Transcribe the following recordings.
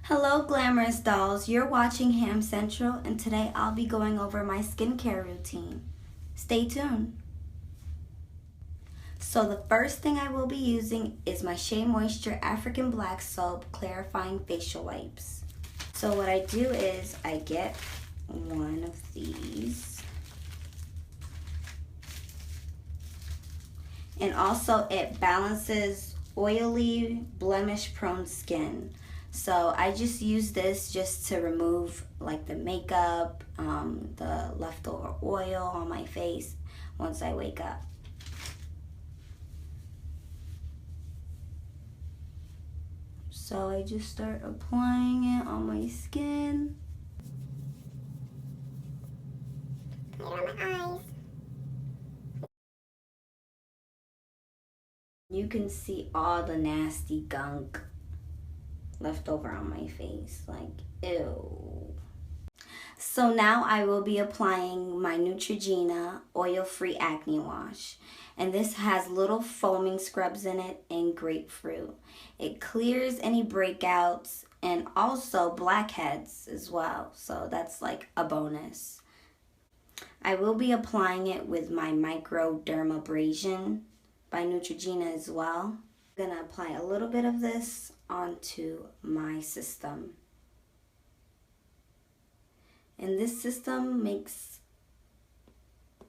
Hello glamorous dolls, you're watching Ham Central and today I'll be going over my skincare routine. Stay tuned. So the first thing I will be using is my Shea Moisture African Black Soap Clarifying Facial Wipes. So what I do is I get one of these. And also it balances oily, blemish-prone skin. So I just use this just to remove like the makeup, the leftover oil on my face once I wake up. So I just start applying it on my skin. Put it on my eyes. You can see all the nasty gunk left over on my face, like ew. So now I will be applying my Neutrogena oil-free acne wash, and this has little foaming scrubs in it and grapefruit. It clears any breakouts and also blackheads as well, so that's like a bonus. I will be applying it with my Microdermabrasion by Neutrogena as well. I'm gonna apply a little bit of this onto my system. And this system makes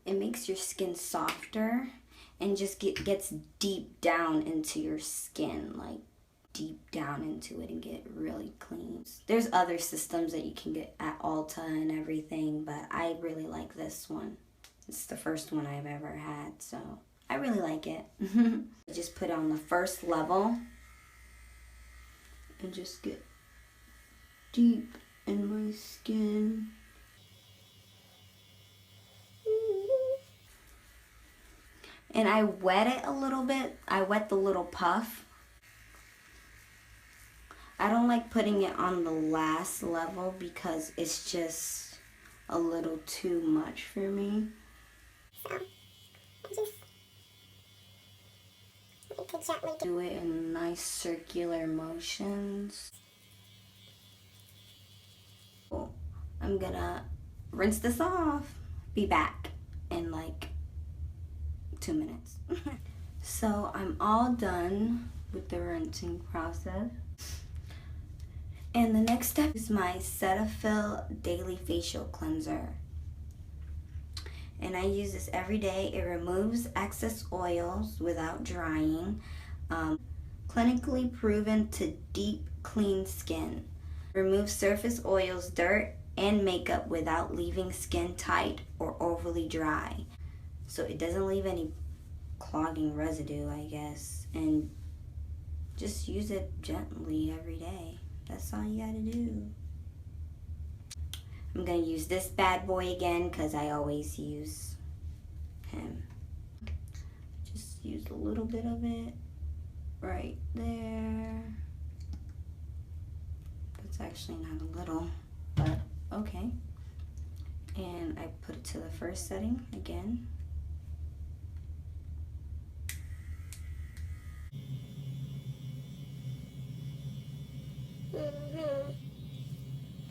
your skin softer and just gets deep down into your skin, like deep down into it and get really clean. There's other systems that you can get at Ulta and everything, but I really like this one. It's the first one I've ever had, so I really like it. Just put it on the first level and just get deep in my skin. And I wet it a little bit. I wet the little puff. I don't like putting it on the last level because it's just a little too much for me. So, I just like to gently do it in nice circular motions. Cool. I'm gonna rinse this off. Be back in like 2 minutes. So I'm all done with the rinsing process. And the next step is my Cetaphil Daily Facial Cleanser. And I use this every day. It removes excess oils without drying. Clinically proven to deep clean skin. Remove surface oils, dirt, and makeup without leaving skin tight or overly dry. So it doesn't leave any clogging residue, I guess. And just use it gently every day. That's all you gotta do. I'm gonna use this bad boy again because I always use him. Just use a little bit of it right there. It's actually not a little, but okay. And I put it to the first setting again.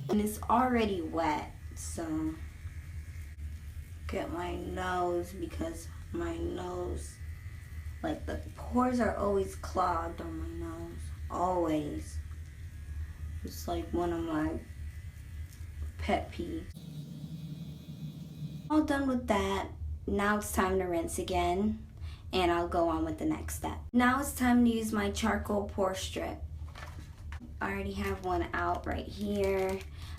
And it's already wet, so get my nose because my nose, like the pores are always clogged on my nose, always. It's like one of my pet peeves. All done with that. Now it's time to rinse again, and I'll go on with the next step. Now it's time to use my charcoal pore strip. I already have one out right here.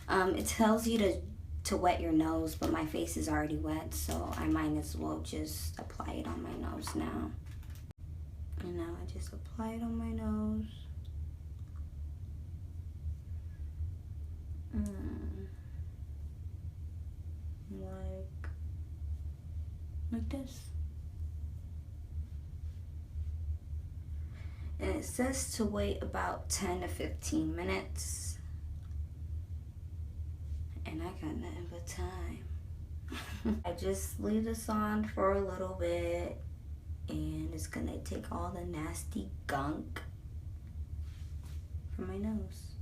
It tells you to wet your nose, but my face is already wet, so I might as well just apply it on my nose now. And now I just apply it on my nose. Like this. And it says to wait about 10 to 15 minutes. And I got nothing but time. I just leave this on for a little bit and it's gonna take all the nasty gunk from my nose.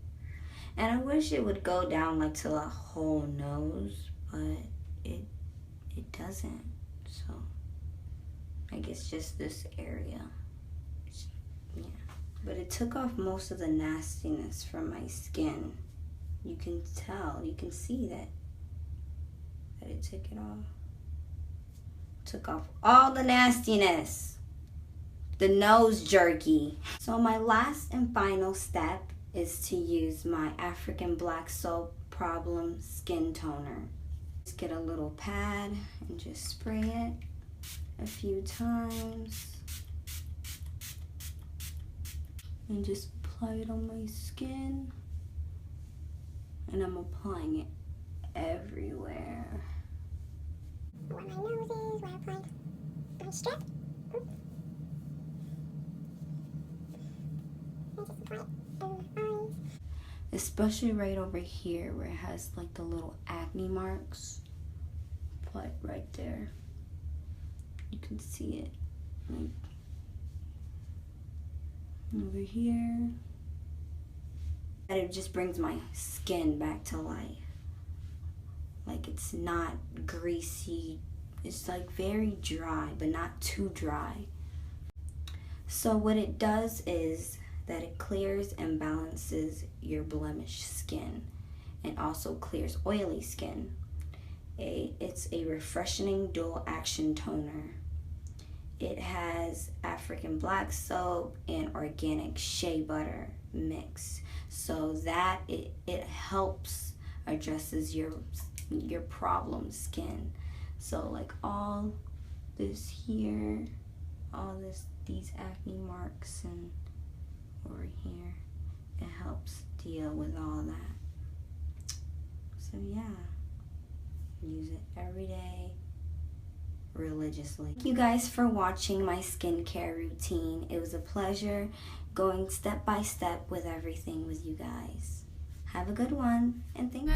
And I wish it would go down like to the whole nose, but it doesn't. So I guess just this area. Yeah. But it took off most of the nastiness from my skin. You can tell, you can see that it took it off. Took off all the nastiness. The nose jerky. So my last and final step is to use my African Black Soap Problem Skin Toner. Just get a little pad and just spray it a few times. And just apply it on my skin. And I'm applying it everywhere. Where my nose is, where I apply my strip. I just apply it over my eyes. Especially right over here where it has like the little acne marks. Apply it right there. You can see it. Like over here. And it just brings my skin back to life. Like it's not greasy. It's like very dry, but not too dry. So what it does is that it clears and balances your blemished skin and also clears oily skin. It's a refreshing dual action toner. It has African Black Soap and organic shea butter mix, so that it helps addresses your problem skin. So like all this here, all these acne marks and over here, it helps deal with all that. So yeah, use it every day religiously. Thank you guys for watching my skincare routine. It was a pleasure going step by step with everything with you guys. Have a good one, and thank you.